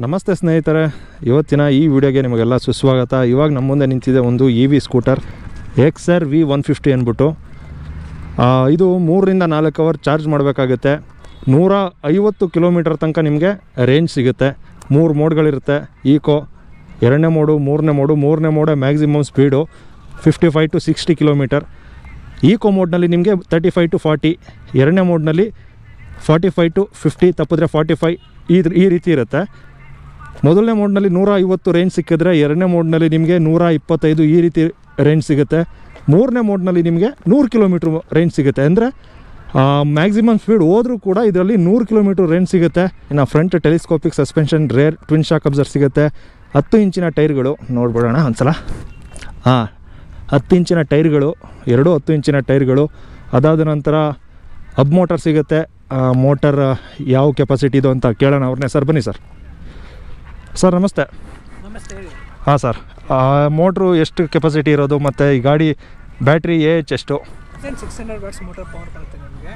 ನಮಸ್ತೆ ಸ್ನೇಹಿತರೆ, ಇವತ್ತಿನ ಈ ವಿಡಿಯೋಗೆ ನಿಮಗೆಲ್ಲ ಸುಸ್ವಾಗತ. ಇವಾಗ ನಮ್ಮ ಮುಂದೆ ನಿಂತಿದೆ ಒಂದು EV ಸ್ಕೂಟರ್ Exer v150 ಅಂದ್ಬಿಟ್ಟು. ಇದು 3 ರಿಂದ 4 ಅವರ್ ಚಾರ್ಜ್ ಮಾಡಬೇಕಾಗುತ್ತೆ. 150 ಕಿಲೋಮೀಟರ್ ತನಕ ನಿಮಗೆ ರೇಂಜ್ ಸಿಗುತ್ತೆ. 3 ಮೋಡ್ಗಳಿರುತ್ತೆ. ಈಕೋ, 2ನೇ ಮೋಡು, 3ನೇ ಮೋಡು. 3ನೇ mode maximum speed 55 to 60 kilometre. Eco ಮೋಡ್ನಲ್ಲಿ ನಿಮಗೆ 35 to 40, 2ನೇ ಮೋಡ್ನಲ್ಲಿ 45 to 50, ತಪ್ಪಿದ್ರೆ 45 ಈ ರೀತಿ ಇರುತ್ತೆ. ಮೊದಲನೇ ಮೋಡ್ನಲ್ಲಿ 150 ರೇಂಜ್ ಸಿಕ್ಕಿದ್ರೆ 2ನೇ ಮೋಡ್ನಲ್ಲಿ ನಿಮಗೆ 125 ಈ ರೀತಿ ರೇಂಜ್ ಸಿಗುತ್ತೆ. 3ನೇ ಮೋಡ್ನಲ್ಲಿ ನಿಮಗೆ 100 ಕಿಲೋಮೀಟ್ರ್ ರೇಂಜ್ ಸಿಗುತ್ತೆ. ಅಂದರೆ ಮ್ಯಾಕ್ಸಿಮಮ್ ಸ್ಪೀಡ್ ಹೋದರೂ ಕೂಡ ಇದರಲ್ಲಿ 100 ಕಿಲೋಮೀಟ್ರ್ ರೇಂಜ್ ಸಿಗುತ್ತೆ. ಇನ್ನು front telescopic suspension, rear twin shock absorber ಸಿಗುತ್ತೆ. 10 ಇಂಚಿನ ಟೈರ್ಗಳು ನೋಡ್ಬಿಡೋಣ ಒಂದ್ಸಲ. 10 ಇಂಚಿನ ಟೈರ್ಗಳು, 10 ಇಂಚಿನ ಟೈರ್ಗಳು. ಅದಾದ ನಂತರ ಹಬ್ ಮೋಟರ್ ಸಿಗುತ್ತೆ. ಮೋಟರ್ ಯಾವ ಕೆಪಾಸಿಟಿ ಇದು ಅಂತ ಕೇಳೋಣ ಅವ್ರನ್ನೇ. ಸರ್ ಬನ್ನಿ ಸರ್. ಸರ್ ನಮಸ್ತೆ. ನಮಸ್ತೆ. ಹಾಂ ಸರ್, ಮೋಟ್ರು ಎಷ್ಟು ಕೆಪಾಸಿಟಿ ಇರೋದು ಮತ್ತು ಈ ಗಾಡಿ ಬ್ಯಾಟ್ರಿ ಏಜ್ ಎಷ್ಟು? 600 ವಾಟ್ಸ್ ಮೋಟರ್ ಪವರ್ ಬರುತ್ತೆ ನಿಮಗೆ.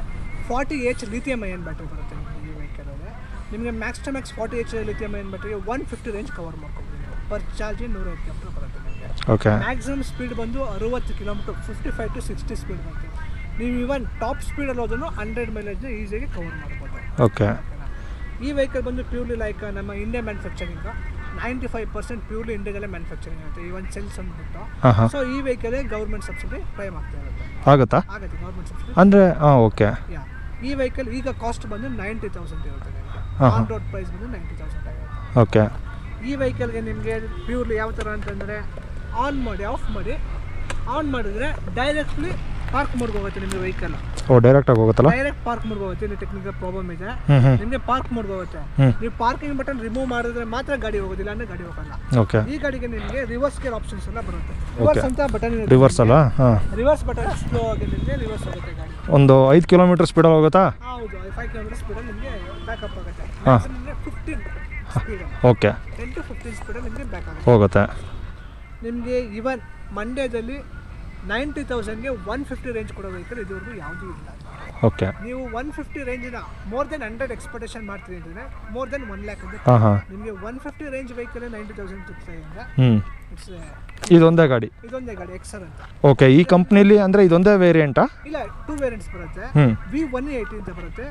40H ಲಿಥಿಯಂ ಅಯನ್ ಬ್ಯಾಟ್ರಿ ಬರುತ್ತೆ ನಿಮಗೆ ಈ ವೆಹಿಕಲಲ್ಲಿ. ನಿಮಗೆ max to max 40H lithium ion ಬ್ಯಾಟ್ರಿಗೆ 150 ರೇಂಜ್ ಕವರ್ ಮಾಡ್ಕೊಬೋದು ನೀವು. ಪರ್ ಚಾರ್ಜ್ 150 ಕಿಲೋಮೀಟರ್ ಬರುತ್ತೆ ನಿಮಗೆ. ಓಕೆ. ಮ್ಯಾಕ್ಸಿಮಮ್ ಸ್ಪೀಡ್ ಬಂದು 60 ಕಿಲೋಮೀಟರ್, 55 to 60 ಸ್ಪೀಡ್ ಬರುತ್ತೆ. ನೀವು ಇವನ್ ಟಾಪ್ ಸ್ಪೀಡಲ್ಲಿ ಹೋದ್ರೂ 100 ಮೈಲೇಜ್ನ ಈಸಿಯಾಗಿ ಕವರ್ ಮಾಡ್ಬೋದು. ಓಕೆ. ಈ ವೆಹಿಕಲ್ ಬಂದು ಪ್ಯೂರ್ಲಿ ಲೈಕ್ ನಮ್ಮ ಇಂಡಿಯಾ ಮ್ಯಾನುಫ್ಯಾಕ್ಚರಿಂಗ್, 95% ಪ್ಯೂರ್ಲಿ ಇಂಡಿಯಾದಲ್ಲೇ ಮ್ಯಾನುಫ್ಯಾಕ್ಚರಿಂಗ್ ಆಗುತ್ತೆ. ಈವನ್ ಸೆಲ್ಸ್ ಅಂದ್ಬಿಟ್ಟು. ಸೊ ಈ ವೆಹಿಕಲ್ ಗೌರ್ಮೆಂಟ್ ಸಬ್ಸಿಡಿ ಕ್ಲೈಮ್ ಆಗ್ತಾ ಇರುತ್ತೆ. ಆಗುತ್ತಾ? ಆಗುತ್ತೆ ಗೌರ್ಮೆಂಟ್ ಸಬ್ಸಿಡಿ. ಅಂದರೆ ಓಕೆ. ಈ ವೆಹಿಕಲ್ ಈಗ ಕಾಸ್ಟ್ ಬಂದು 90,000 ಇರುತ್ತೆ ನಿಮಗೆ. ಆನ್ ರೋಡ್ ಪ್ರೈಸ್ ಬಂದು 90,000 ಆಗುತ್ತೆ. ಓಕೆ. ಈ ವೆಹಿಕಲ್ಗೆ ನಿಮಗೆ ಪ್ಯೂರ್ಲಿ ಯಾವ ಥರ ಅಂತಂದರೆ ಆನ್ ಮಾಡಿ, ಆಫ್ ಮಾಡಿ, ಆನ್ ಮಾಡಿದ್ರೆ ಡೈರೆಕ್ಟ್ಲಿ ಪಾರ್ಕ್ ಮೋಡ್ಗೆ ಹೋಗುತ್ತೆ ನಿಮಗೆ ವೆಹಿಕಲ್. ಡೈರೆಕ್ಟಾಗಿ ಹೋಗುತ್ತಲ್ಲ? ಡೈರೆಕ್ಟ್ ಪಾರ್ಕ್ ಮೋಡ್ಗೆ ಹೋಗುತ್ತೆ. ಇಲ್ಲಿ ಟೆಕ್ನಿಕಲ್ ಪ್ರಾಬ್ಲಮ್ ಇದೆ, ನಿಮಗೆ ಪಾರ್ಕ್ ಮೋಡ್ಗೆ ಹೋಗುತ್ತೆ. ನೀವು ಪಾರ್ಕಿಂಗ್ ಬಟನ್ ರಿಮೂವ್ ಮಾಡಿದ್ರೆ ಮಾತ್ರ ಗಾಡಿ ಹೋಗೋದಿಲ್ಲ, ಅಂದರೆ ಗಾಡಿ ಹೋಗಲ್ಲ. ಓಕೆ. ಈ ಗಾಡಿಗೆ ನಿಮಗೆ ರಿವರ್ಸ್ ಗೇರ್ ಆಪ್ಷನ್ಸ್ ಎಲ್ಲ ಬರುತ್ತೆ. ರಿವರ್ಸ್ ಅಂತ ಬಟನ್ ಇದೆ. ರಿವರ್ಸ್ ಅಲ್ಲ? ಹಾಂ. ರಿವರ್ಸ್ ಬಟನ್ ಸ್ಲೋ ಆಗಿ ನಿಮಗೆ ರಿವರ್ಸ್ ಆಗುತ್ತೆ ಗಾಡಿ. ಒಂದು 5 ಕಿಲೋಮೀಟರ್ ಸ್ಪೀಡಲ್ಲಿ ಹೋಗುತ್ತಾ? ಹೌದು, 5 ಕಿಲೋಮೀಟರ್ ಸ್ಪೀಡಲ್ಲಿ ನಿಮಗೆ ಬ್ಯಾಕಪ್ ಆಗುತ್ತೆ. ನಿಮಗೆ 15 ಸ್ಪೀಡ್. ಓಕೆ. 10 to 15 ಸ್ಪೀಡಲ್ಲಿ ನಿಮಗೆ ಬ್ಯಾಕ್ ಆಗುತ್ತೆ. ಹೋಗುತ್ತೆ. ನಿಮಗೆ ಇವನ್ ಮಂಡ್ಯದಲ್ಲಿ 90,000ಗೆ 150 ರೇಂಜ್ ಕೊಡೋ ವೆಹಿಕಲ್ ಇದುವರೆಗೂ ಯಾವುದೂ ಇಲ್ಲ. ಓಕೆ. ನೀವು 150 ರೇಂಜಿನ ಮೋರ್ ದೆನ್ 100 ಎಕ್ಸ್ಪೆಕ್ಟೇಷನ್ ಮಾಡ್ತೀರಿ ಅಂತಂದರೆ ಮೋರ್ ದೆನ್ 1 lakh ಇದೆ. ನಿಮಗೆ 150 ರೇಂಜ್ ವೆಹಿಕಲ್ 90,000 ಸಿಗ್ತಾಯಿದೆ. ಇದೊಂದೇ ಗಾಡಿ? ಇದೊಂದೇ ಗಾಡಿ, ಎಕ್ಸರ್ ಅಂತ. ಓಕೆ. ಈ ಕಂಪ್ನಿಲಿ ಅಂದರೆ ಇದೊಂದೇ ವೇರಿಯಂಟಾ? ಇಲ್ಲ, 2 ವೇರಿಯಂಟ್ಸ್ ಬರುತ್ತೆ. V180 ಅಂತ ಬರುತ್ತೆ.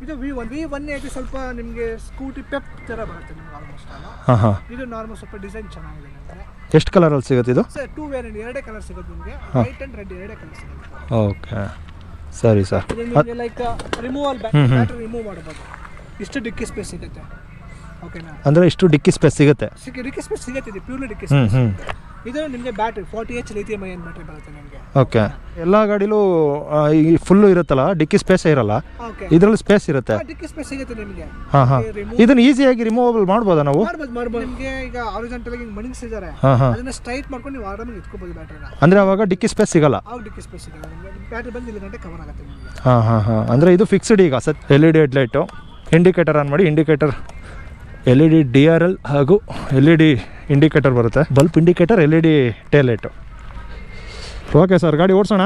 ಇದು V180 ಸ್ವಲ್ಪ ನಿಮಗೆ ಸ್ಕೂಟಿ ಪೆಪ್ ಥರ ಬರುತ್ತೆ ನಿಮ್ಗೆ ಆಲ್ಮೋಸ್ಟ್. ಇದು ನಾರ್ಮಲ್ ಸ್ವಲ್ಪ ಡಿಸೈನ್ ಚೆನ್ನಾಗಿದೆ ನಿಮಗೆ. ಎಷ್ಟು ಕಲರಲ್ಲಿ ಸಿಗುತ್ತೆ ಇದು? ಸರ್ 2 ವೇರಿಯಂಟ್, 2 ಕಲರ್ ಸಿಗುತ್ತೆ ನಿಮಗೆ. ವೈಟ್ ಆ್ಯಂಡ್ ರೆಡ್ 2 ಕಲರ್ ಸಿಗುತ್ತೆ. ಓಕೆ, ಸರಿ ಸರ್. ನಿಮಗೆ ಲೈಕ್ ರಿಮೂವಲ್ ಬ್ಯಾಟ್ರಿ ರಿಮೂವ್ ಮಾಡ್ಬೋದು. ಇಷ್ಟು ಡಿಕ್ಕಿ ಸ್ಪೇಸ್ ಸಿಗುತ್ತೆ. ಓಕೆನಾ? ಅಂದರೆ ಇಷ್ಟು ಡಿಕ್ಕಿ ಸ್ಪೇಸ್ ಸಿಗುತ್ತೆ? ಡಿಕ್ಕಿ ಸ್ಪೇಸ್ ಸಿಗುತ್ತೆ. ಇದು ಪ್ಯೂರ್ಲಿ ಡಿಕ್ಕಿ ಸ್ಪೇಸ್. ಇದು ನಿಮಗೆ battery 40H lithium iron battery ಬರುತ್ತೆ ನಿಮಗೆ. ಓಕೆ. ಎಲ್ಲ ಗಾಡಿಲೂ ಈ ಫುಲ್ಲು ಇರುತ್ತಲ್ಲ, ಡಿಕ್ಕಿ ಸ್ಪೇಸೇ ಇರಲ್ಲ, ಇದರಲ್ಲಿ ಸ್ಪೇಸ್ ಇರುತ್ತೆ? ಡಿಕ್ಕಿ ಸ್ಪೇಸ್ ಸಿಗುತ್ತೆ ನಿಮಗೆ. ಇದನ್ನ ಈಸಿಯಾಗಿ ರಿಮೂವಬಲ್ ಮಾಡ್ಬೋದಾ ನಾವು? ಮಾಡ್ಬೋದು. ನಿಮಗೆ ಈಗ ಹಾರಿಜಾಂಟಲ್ ಆಗಿ ಮಡಗಿಸಿದ್ದಾರೆ, ಅದನ್ನ ಸ್ಟ್ರೈಟ್ ಮಾಡ್ಕೊಂಡು ನೀವು ಆರಾಮಾಗಿ ಎತ್ಕೋಬಹುದು ಬ್ಯಾಟ್ರಿನ. ಅಂದ್ರೆ ಅವಾಗ ಡಿಕ್ಕಿ ಸ್ಪೇಸ್ ಸಿಗಲ್ಲ? ಆಗ ಡಿಕ್ಕಿ ಸ್ಪೇಸ್ ಸಿಗಲ್ಲ ನಿಮಗೆ. ಬ್ಯಾಟ್ರಿ ಬಂದು ಇಲ್ಲಿ ಗಂಟೆ ಕವರ್ ಆಗುತ್ತೆ ನಿಮಗೆ. ಅಂದರೆ ಇದು ಫಿಕ್ಸ್ಡ್ ಈಗ ಸತ್. LED ಹೆಡ್ಲೈಟು, ಇಂಡಿಕೇಟರ್ ಆನ್ ಮಾಡಿ, ಇಂಡಿಕೇಟರ್ LED DRL ಹಾಗೂ LED ಇಂಡಿಕೇಟರ್ ಬರುತ್ತೆ. Bulb indicator, LED tail light. Okay sir, ಗಾಡಿ ಓಡಿಸೋಣ.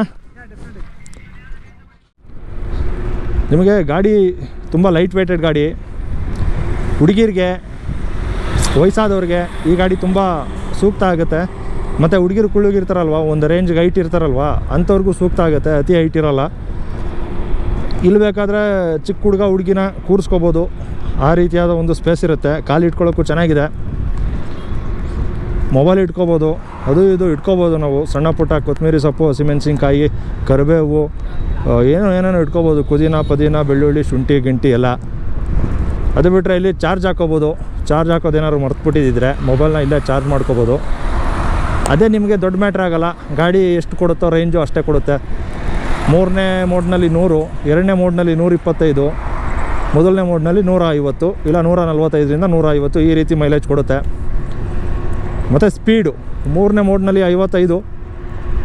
ನಿಮಗೆ ಗಾಡಿ ತುಂಬ ಲೈಟ್ ವೆಯ್ಟೆಡ್ ಗಾಡಿ. ಹುಡುಗಿರಿಗೆ, ವಯಸ್ಸಾದವ್ರಿಗೆ ಈ ಗಾಡಿ ತುಂಬ ಸೂಕ್ತ ಆಗುತ್ತೆ. ಮತ್ತು ಹುಡುಗಿರು ಕುಳ್ಳುಗಿರ್ತಾರಲ್ವ, ಒಂದು ರೇಂಜ್ಗೆ ಹೈಟ್ ಇರ್ತಾರಲ್ವ, ಅಂಥವ್ರಿಗೂ ಸೂಕ್ತ ಆಗುತ್ತೆ. ಅತಿ ಹೈಟ್ ಇರೋಲ್ಲ. ಇಲ್ಲಿ ಬೇಕಾದರೆ ಚಿಕ್ಕ ಹುಡುಗ ಹುಡುಗಿನ ಕೂರಿಸ್ಕೋಬೋದು, ಆ ರೀತಿಯಾದ ಒಂದು ಸ್ಪೇಸ್ ಇರುತ್ತೆ. ಕಾಲು ಇಟ್ಕೊಳ್ಳೋಕ್ಕೂ ಚೆನ್ನಾಗಿದೆ. ಮೊಬೈಲ್ ಇಟ್ಕೋಬೋದು, ಅದು ಇದು ಇಟ್ಕೋಬೋದು ನಾವು. ಸಣ್ಣ ಪುಟ್ಟ ಕೊತ್ತಂಬರಿ ಸೊಪ್ಪು, ಹಸಿಮೆಣಸಿನ್ಕಾಯಿ, ಕರಿಬೇವು, ಏನೇನೋ ಇಟ್ಕೋಬೋದು. ಪುದೀನ, ಬೆಳ್ಳುಳ್ಳಿ, ಶುಂಠಿ ಗಿಂಟಿ ಎಲ್ಲ. ಅದು ಬಿಟ್ಟರೆ ಇಲ್ಲಿ ಚಾರ್ಜ್ ಹಾಕೋಬೋದು. ಚಾರ್ಜ್ ಹಾಕೋದೇನಾದ್ರು ಮರ್ತುಬಿಟ್ಟಿದ್ದರೆ ಮೊಬೈಲ್ನ ಇಲ್ಲೇ ಚಾರ್ಜ್ ಮಾಡ್ಕೋಬೋದು. ಅದೇ ನಿಮಗೆ ದೊಡ್ಡ ಮ್ಯಾಟ್ರ್ ಆಗೋಲ್ಲ. ಗಾಡಿ ಎಷ್ಟು ಕೊಡುತ್ತೋ ರೇಂಜು ಅಷ್ಟೇ ಕೊಡುತ್ತೆ. 3ನೇ ಮೋಡ್ನಲ್ಲಿ 100, 2ನೇ ಮೋಡ್ನಲ್ಲಿ 125, ಮೊದಲನೇ ಮೋಡ್ನಲ್ಲಿ 150, ಇಲ್ಲ 145ರಿಂದ 150 ಈ ರೀತಿ ಮೈಲೇಜ್ ಕೊಡುತ್ತೆ. ಮತ್ತು ಸ್ಪೀಡು 3ನೇ ಮೋಡ್ನಲ್ಲಿ 55,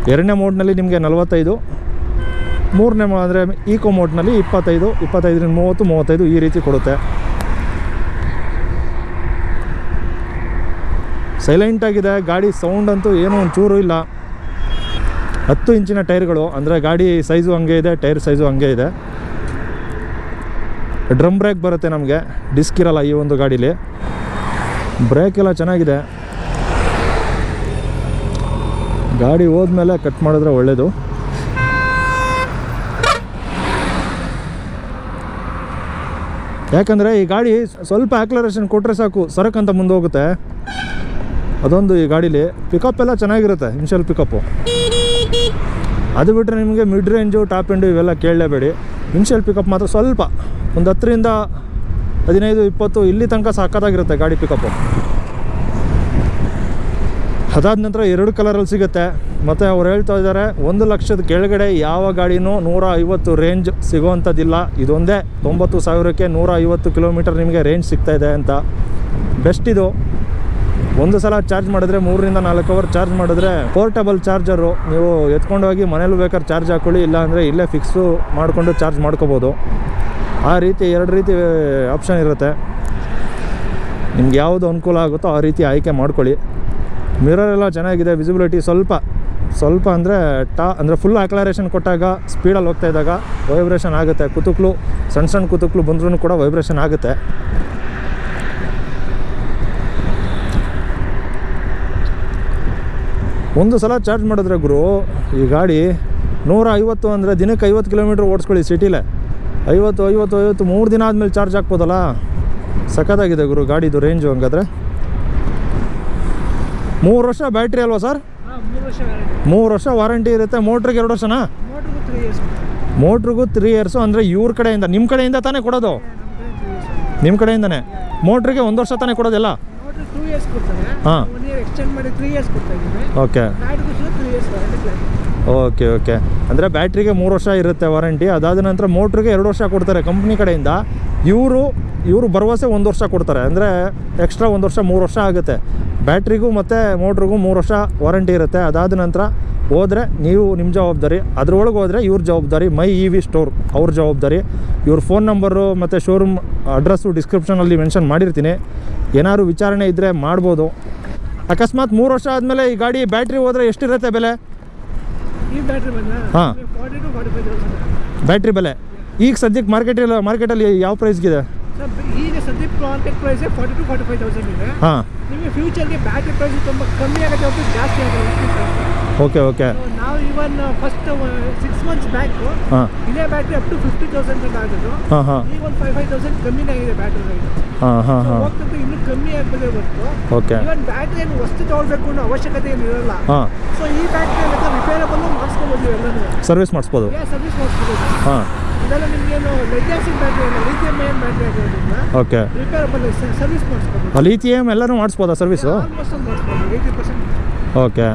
2ನೇ ಮೋಡ್ನಲ್ಲಿ ನಿಮಗೆ 45, 3ನೇ ಅಂದರೆ ಈಕೋ ಮೋಡ್ನಲ್ಲಿ 25, 25ರಿಂದ 30, 35 ಈ ರೀತಿ ಕೊಡುತ್ತೆ. ಸೈಲೆಂಟಾಗಿದೆ ಗಾಡಿ. ಸೌಂಡ್ ಅಂತೂ ಏನೂ ಒಂಚೂರು ಇಲ್ಲ. 10 ಇಂಚಿನ ಟೈರ್ಗಳು, ಅಂದರೆ ಗಾಡಿ ಸೈಜು ಹಂಗೆ ಇದೆ, ಟೈರ್ ಸೈಜು ಹಂಗೆ ಇದೆ. ಡ್ರಮ್ ಬ್ರೇಕ್ ಬರುತ್ತೆ ನಮಗೆ, ಡಿಸ್ಕ್ ಇರಲ್ಲ ಈ ಒಂದು ಗಾಡೀಲಿ. ಬ್ರೇಕ್ ಎಲ್ಲ ಚೆನ್ನಾಗಿದೆ. ಗಾಡಿ ಹೋದ್ಮೇಲೆ ಕಟ್ ಮಾಡಿದ್ರೆ ಒಳ್ಳೆಯದು. ಯಾಕಂದರೆ ಈ ಗಾಡಿ ಸ್ವಲ್ಪ ಆಕ್ಲರೇಷನ್ ಕೊಟ್ಟರೆ ಸಾಕು, ಸರಕ್ಕಂತ ಮುಂದೆ ಹೋಗುತ್ತೆ. ಅದೊಂದು ಈ ಗಾಡೀಲಿ ಪಿಕಪ್ ಎಲ್ಲ ಚೆನ್ನಾಗಿರುತ್ತೆ, ಇನ್ಷಿಯಲ್ ಪಿಕಪ್ಪು. ಅದು ಬಿಟ್ಟರೆ ನಿಮಗೆ ಮಿಡ್ ರೇಂಜು ಟಾಪ್ ಎಂಡು ಇವೆಲ್ಲ ಕೇಳಲೇಬೇಡಿ. ಇನ್ಷಿಯಲ್ ಪಿಕಪ್ ಮಾತ್ರ ಸ್ವಲ್ಪ ಒಂದು 10ರಿಂದ 15-20 ಇಲ್ಲಿ ತನಕ ಸಾಕಾಗಿರುತ್ತೆ ಗಾಡಿ ಪಿಕಪ್ಪು. ಅದಾದ ನಂತರ 2 ಕಲರಲ್ಲಿ ಸಿಗುತ್ತೆ. ಮತ್ತು ಅವ್ರು ಹೇಳ್ತಾ ಇದ್ದಾರೆ 1 ಲಕ್ಷದ ಕೆಳಗಡೆ ಯಾವ ಗಾಡಿನೂ 150 ರೇಂಜ್ ಸಿಗೋವಂಥದ್ದಿಲ್ಲ. ಇದೊಂದೇ 90,000ಕ್ಕೆ 150 ಕಿಲೋಮೀಟರ್ ನಿಮಗೆ ರೇಂಜ್ ಸಿಗ್ತಾಯಿದೆ ಅಂತ. ಬೆಸ್ಟ್ ಇದು. ಒಂದು ಸಲ ಚಾರ್ಜ್ ಮಾಡಿದ್ರೆ 3ರಿಂದ 4 ಅವರ್ ಚಾರ್ಜ್ ಮಾಡಿದ್ರೆ ಪೋರ್ಟಬಲ್ ಚಾರ್ಜರು. ನೀವು ಎತ್ಕೊಂಡೋಗಿ ಮನೇಲಿ ಬೇಕಾದ್ರೆ ಚಾರ್ಜ್ ಹಾಕ್ಕೊಳ್ಳಿ, ಇಲ್ಲಾಂದರೆ ಇಲ್ಲೇ ಫಿಕ್ಸು ಮಾಡಿಕೊಂಡು ಚಾರ್ಜ್ ಮಾಡ್ಕೋಬೋದು. ಆ ರೀತಿ 2 ರೀತಿ ಆಪ್ಷನ್ ಇರುತ್ತೆ. ನಿಮ್ಗೆ ಯಾವುದು ಅನುಕೂಲ ಆಗುತ್ತೋ ಆ ರೀತಿ ಆಯ್ಕೆ ಮಾಡ್ಕೊಳ್ಳಿ. ಮಿರರ್ ಎಲ್ಲ ಚೆನ್ನಾಗಿದೆ. ವಿಸಿಬಿಲಿಟಿ ಸ್ವಲ್ಪ ಅಂದರೆ ಫುಲ್ ಆಕ್ಲರೇಷನ್ ಕೊಟ್ಟಾಗ ಸ್ಪೀಡಲ್ಲಿ ಹೋಗ್ತಾ ಇದ್ದಾಗ ವೈಬ್ರೇಷನ್ ಆಗುತ್ತೆ. ಕುತುಕ್ಲು ಸಣ್ಣ ಕುತುಕ್ಲು ಬಂದ್ರೂ ಕೂಡ ವೈಬ್ರೇಷನ್ ಆಗುತ್ತೆ. ಒಂದು ಸಲ ಚಾರ್ಜ್ ಮಾಡಿದ್ರೆ ಗುರು ಈ ಗಾಡಿ 150 ಅಂದರೆ ದಿನಕ್ಕೆ 50 ಕಿಲೋಮೀಟ್ರ್ ಓಡಿಸ್ಕೊಳ್ಳಿ ಸಿಟಿಲೇ. 50 3 ದಿನ ಆದಮೇಲೆ ಚಾರ್ಜ್ ಹಾಕ್ಬೋದಲ್ಲ. ಸಖತ್ತಾಗಿದೆ ಗುರು ಗಾಡಿದು ರೇಂಜು. ಹಂಗಾದರೆ 3 ವರ್ಷ ಬ್ಯಾಟ್ರಿ ಅಲ್ವಾ ಸರ್? 3 ವರ್ಷ ವಾರಂಟಿ ಇರುತ್ತೆ. ಮೋಟ್ರಿಗೆ 2 ವರ್ಷನಾ? ಮೋಟ್ರಿಗೂ 3 ಇಯರ್ಸು. ಅಂದರೆ ಇವ್ರ ಕಡೆಯಿಂದ, ನಿಮ್ಮ ಕಡೆಯಿಂದ ತಾನೇ ಕೊಡೋದು? ನಿಮ್ಮ ಕಡೆಯಿಂದನೇ. ಮೋಟ್ರಿಗೆ 1 ವರ್ಷ ತಾನೇ ಕೊಡೋದಿಲ್ಲ? ಹಾಂ, ಓಕೆ ಓಕೆ ಓಕೆ. ಅಂದರೆ ಬ್ಯಾಟ್ರಿಗೆ 3 ವರ್ಷ ಇರುತ್ತೆ ವಾರಂಟಿ. ಅದಾದ ನಂತರ ಮೋಟ್ರಿಗೆ 2 ವರ್ಷ ಕೊಡ್ತಾರೆ ಕಂಪ್ನಿ ಕಡೆಯಿಂದ. ಇವರು ಭರವಸೆ 1 ವರ್ಷ ಕೊಡ್ತಾರೆ. ಅಂದರೆ ಎಕ್ಸ್ಟ್ರಾ 1 ವರ್ಷ 3 ವರ್ಷ ಆಗುತ್ತೆ. ಬ್ಯಾಟ್ರಿಗೂ ಮತ್ತು ಮೋಟ್ರಿಗೂ 3 ವರ್ಷ ವಾರಂಟಿ ಇರುತ್ತೆ. ಅದಾದ ನಂತರ ಹೋದರೆ ನೀವು ನಿಮ್ಮ ಜವಾಬ್ದಾರಿ, ಅದರೊಳಗೆ ಹೋದರೆ ಇವ್ರ ಜವಾಬ್ದಾರಿ. ಮೈ EV ಸ್ಟೋರ್ ಅವ್ರ ಜವಾಬ್ದಾರಿ. ಇವ್ರ ಫೋನ್ ನಂಬರು ಮತ್ತು ಶೋರೂಮ್ ಅಡ್ರೆಸ್ಸು ಡಿಸ್ಕ್ರಿಪ್ಷನಲ್ಲಿ ಮೆನ್ಷನ್ ಮಾಡಿರ್ತೀನಿ. ಏನಾದ್ರು ವಿಚಾರಣೆ ಇದ್ದರೆ ಮಾಡ್ಬೋದು. ಅಕಸ್ಮಾತ್ 3 ವರ್ಷ ಆದಮೇಲೆ ಈ ಗಾಡಿ ಬ್ಯಾಟ್ರಿ ಹೋದರೆ ಎಷ್ಟಿರುತ್ತೆ ಬೆಲೆ? ಹಾಂ, ಬ್ಯಾಟ್ರಿ ಬೆಲೆ ಈಗ ಸದ್ಯಕ್ಕೆ ಮಾರ್ಕೆಟಲ್ಲಿ ಯಾವ ಪ್ರೈಸ್ಗಿದೆ? ಈಗ ಸದ್ಯಕ್ಕೆ ಮಾರ್ಕೆಟ್ ಪ್ರೈಸ್ 40,000-45,000 ಇದೆ. ಹಾಂ, ನಿಮಗೆ ಫ್ಯೂಚರ್ಗೆ ಬ್ಯಾಟ್ರಿ ಪ್ರೈಸ್ ತುಂಬ ಕಮ್ಮಿ ಆಗುತ್ತೆ ಹೊರತು ಜಾಸ್ತಿ ಆಗುತ್ತೆ. Okay okay. ನಾವು ಇವನ್ ಫಸ್ಟ್ 6 ಮಂತ್ಸ್ ಬ್ಯಾಕ್ ಇದೇ ಬ್ಯಾಟ್ರಿ ಅಪ್ ಟು 50,000 ಆಗೋದು. ಈಗ ಒಂದು 5,000 ಕಮ್ಮಿನೇ ಆಗಿದೆ ಬ್ಯಾಟ್ರಿ ರೈಟ್. ಹೋಗ್ತಂತ ಇನ್ನೂ ಕಮ್ಮಿ ಆಗ್ತದೆ ಹೊರತು ಓಕೆ. ಇವನ್ ಬ್ಯಾಟ್ರಿ ಏನು ವಸ್ತು ತಗೊಳ್ಬೇಕು ಅನ್ನೋ ಅವಶ್ಯಕತೆ ಏನು ಇರಲ್ಲ. ಸೊ ಈ ಬ್ಯಾಟ್ರಿ ಎಲ್ಲ ರಿಪೇರಬಲ್ ಮಾಡಿಸ್ಕೋಬೋದು, ಎಲ್ಲನೂ ಸರ್ವಿಸ್ ಮಾಡಿಸ್ಬೋದು. ಇದೆಲ್ಲ ನಿಮಗೇನು ಲೆಡ್ ಆಸಿಡ್ ಬ್ಯಾಟ್ರಿ ಅಲ್ಲ, ಲಿಥಿಯಂ ಅಯಾನ್ ಬ್ಯಾಟ್ರಿ ಆಗಿರೋದ್ರಿಂದ ಓಕೆ ರಿಪೇರಬಲ್ ಸರ್ವಿಸ್ ಮಾಡಿಸ್ಕೋಬೋದು. ಲಿಥಿಯಂ ಎಲ್ಲನೂ ಮಾಡಿಸ್ಬೋದಾ ಸರ್ವಿಸು? ಆಲ್ಮೋಸ್ಟ್ ಮಾಡಿಸ್ಬೋದು 80%. ಓಕೆ.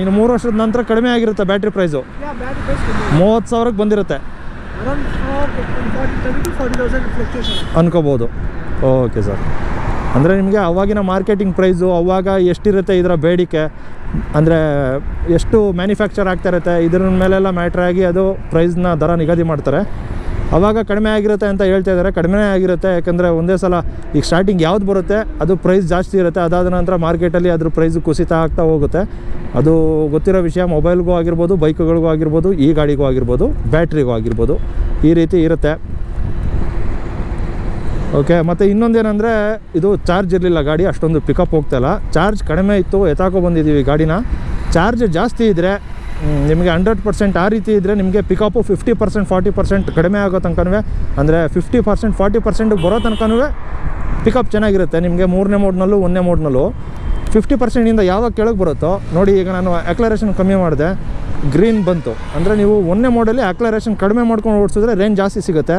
ಇನ್ನು 3 ವರ್ಷದ ನಂತರ ಕಡಿಮೆ ಆಗಿರುತ್ತೆ ಬ್ಯಾಟ್ರಿ ಪ್ರೈಸು. ಬ್ಯಾಟ್ರಿ ಪ್ರೈಸ್ 30,000ಕ್ಕೆ ಬಂದಿರುತ್ತೆ ಅನ್ಕೋಬೋದು. Okay sir. ಅಂದರೆ ನಿಮಗೆ ಅವಾಗಿನ ಮಾರ್ಕೆಟಿಂಗ್ ಪ್ರೈಸು ಅವಾಗ ಎಷ್ಟಿರುತ್ತೆ, ಇದರ ಬೇಡಿಕೆ ಅಂದರೆ ಎಷ್ಟು ಮ್ಯಾನುಫ್ಯಾಕ್ಚರ್ ಆಗ್ತಾ ಇರುತ್ತೆ, ಇದ್ರ ಮೇಲೆಲ್ಲ ಮ್ಯಾಟ್ರ್ ಆಗಿ ಅದು ಪ್ರೈಸ್ನ ದರ ನಿಗದಿ ಮಾಡ್ತಾರೆ. ಆವಾಗ ಕಡಿಮೆ ಆಗಿರುತ್ತೆ ಅಂತ ಹೇಳ್ತಾ ಇದ್ದಾರೆ. ಕಡಿಮೆ ಆಗಿರುತ್ತೆ ಯಾಕಂದರೆ ಒಂದೇ ಸಲ ಈಗ ಸ್ಟಾರ್ಟಿಂಗ್ ಯಾವ್ದು ಬರುತ್ತೆ ಅದು ಪ್ರೈಸ್ ಜಾಸ್ತಿ ಇರುತ್ತೆ. ಅದಾದ ನಂತರ ಮಾರ್ಕೆಟಲ್ಲಿ ಅದ್ರ ಪ್ರೈಸು ಕುಸಿತ ಆಗ್ತಾ ಹೋಗುತ್ತೆ. ಅದು ಗೊತ್ತಿರೋ ವಿಷಯ. ಮೊಬೈಲ್ಗೂ ಆಗಿರ್ಬೋದು, ಬೈಕ್ಗಳಿಗೂ ಆಗಿರ್ಬೋದು, ಈ ಗಾಡಿಗೂ ಆಗಿರ್ಬೋದು, ಬ್ಯಾಟ್ರಿಗೂ ಆಗಿರ್ಬೋದು, ಈ ರೀತಿ ಇರುತ್ತೆ. ಓಕೆ. ಮತ್ತು ಇನ್ನೊಂದೇನೆಂದರೆ ಇದು ಚಾರ್ಜ್ ಇರಲಿಲ್ಲ ಗಾಡಿ, ಅಷ್ಟೊಂದು ಪಿಕಪ್ ಹೋಗ್ತಾಯಿಲ್ಲ. ಚಾರ್ಜ್ ಕಡಿಮೆ ಇತ್ತು, ಎತ್ತಾಕೊ ಬಂದಿದ್ದೀವಿ ಗಾಡಿನ. ಚಾರ್ಜ್ ಜಾಸ್ತಿ ಇದ್ದರೆ ನಿಮಗೆ 100% ಆ ರೀತಿ ಇದ್ದರೆ ನಿಮಗೆ ಪಿಕಪ್ಪು 50% 40% ಕಡಿಮೆ ಆಗೋ ತನಕನೂ, ಅಂದರೆ 50% 40% ಬರೋ ತನಕನೂ ಪಿಕಪ್ ಚೆನ್ನಾಗಿರುತ್ತೆ ನಿಮಗೆ. 3ನೇ ಮೋಡ್ನಲ್ಲೂ 1ನೇ ಮೋಡ್ನಲ್ಲೂ 50%ಇಂದ ಯಾವಾಗ ಕೆಳಗೆ ಬರುತ್ತೋ ನೋಡಿ. ಈಗ ನಾನು ಆಕ್ಲರೇಷನ್ ಕಮ್ಮಿ ಮಾಡಿದೆ, ಗ್ರೀನ್ ಬಂತು ಅಂದರೆ ನೀವು 1ನೇ ಮೋಡಲ್ಲಿ ಆಕ್ಲರೇಷನ್ ಕಡಿಮೆ ಮಾಡ್ಕೊಂಡು ಓಡಿಸಿದ್ರೆ ರೇಂಜ್ ಜಾಸ್ತಿ ಸಿಗುತ್ತೆ.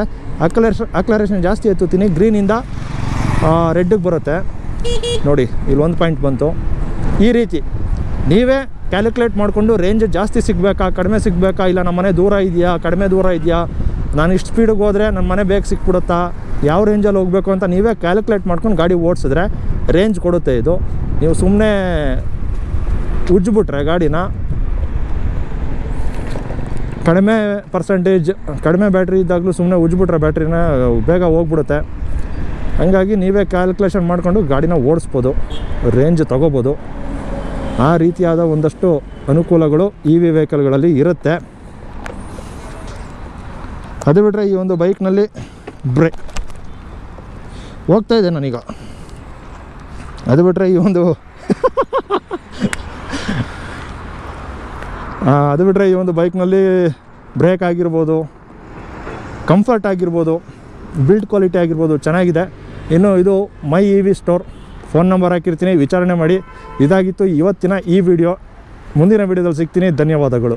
ಆಕ್ಲರೇಷನ್ ಜಾಸ್ತಿ ಎತ್ತುತ್ತೀನಿ, ಗ್ರೀನಿಂದ ರೆಡ್ಡಿಗೆ ಬರುತ್ತೆ ನೋಡಿ. ಇಲ್ಲಿ 1 ಪಾಯಿಂಟ್ ಬಂತು. ಈ ರೀತಿ ನೀವೇ ಕ್ಯಾಲ್ಕುಲೇಟ್ ಮಾಡಿಕೊಂಡು ರೇಂಜ್ ಜಾಸ್ತಿ ಸಿಗಬೇಕಾ, ಕಡಿಮೆ ಸಿಗಬೇಕಾ, ಇಲ್ಲ ನಮ್ಮ ಮನೆ ದೂರ ಇದೆಯಾ, ಕಡಿಮೆ ದೂರ ಇದೆಯಾ, ನಾನು ಇಷ್ಟು ಸ್ಪೀಡಿಗೆ ಹೋದರೆ ನನ್ನ ಮನೆ ಬೇಗ ಸಿಕ್ಬಿಡುತ್ತಾ, ಯಾವ ರೇಂಜಲ್ಲಿ ಹೋಗಬೇಕು ಅಂತ ನೀವೇ ಕ್ಯಾಲ್ಕುಲೇಟ್ ಮಾಡ್ಕೊಂಡು ಗಾಡಿ ಓಡಿಸಿದ್ರೆ ರೇಂಜ್ ಕೊಡುತ್ತೆ ಇದು. ನೀವು ಸುಮ್ಮನೆ ಉಜ್ಜಿಬಿಟ್ರೆ ಗಾಡಿನ ಕಡಿಮೆ ಪರ್ಸೆಂಟೇಜ್ ಕಡಿಮೆ ಬ್ಯಾಟ್ರಿ ಇದ್ದಾಗಲೂ ಸುಮ್ಮನೆ ಉಜ್ಜಿಬಿಟ್ರೆ ಬ್ಯಾಟ್ರಿನ ಬೇಗ ಹೋಗ್ಬಿಡುತ್ತೆ. ಹಂಗಾಗಿ ನೀವೇ ಕ್ಯಾಲ್ಕುಲೇಷನ್ ಮಾಡಿಕೊಂಡು ಗಾಡಿನ ಓಡಿಸ್ಬೋದು, ರೇಂಜ್ ತೊಗೋಬೋದು. ಆ ರೀತಿಯಾದ ಒಂದಷ್ಟು ಅನುಕೂಲಗಳು EV ವೆಹಿಕಲ್ಗಳಲ್ಲಿ ಇರುತ್ತೆ. ಅದು ಬಿಟ್ಟರೆ ಈ ಒಂದು ಬೈಕ್ನಲ್ಲಿ ಬ್ರೇಕ್ ಹೋಗ್ತಾಯಿದೆ ನಾನೀಗ ಅದು ಬಿಟ್ಟರೆ ಈ ಒಂದು ಬೈಕ್ನಲ್ಲಿ ಬ್ರೇಕ್ ಆಗಿರ್ಬೋದು, ಕಂಫರ್ಟ್ ಆಗಿರ್ಬೋದು, ಬಿಲ್ಡ್ ಕ್ವಾಲಿಟಿ ಆಗಿರ್ಬೋದು ಚೆನ್ನಾಗಿದೆ. ಇನ್ನು ಇದು ಮೈ EV ಸ್ಟೋರ್, ಫೋನ್ ನಂಬರ್ ಹಾಕಿರ್ತೀನಿ, ವಿಚಾರಣೆ ಮಾಡಿ. ಇದಾಗಿತ್ತು ಇವತ್ತಿನ ಈ ವಿಡಿಯೋ. ಮುಂದಿನ ವಿಡಿಯೋದಲ್ಲಿ ಸಿಗ್ತೀನಿ. ಧನ್ಯವಾದಗಳು.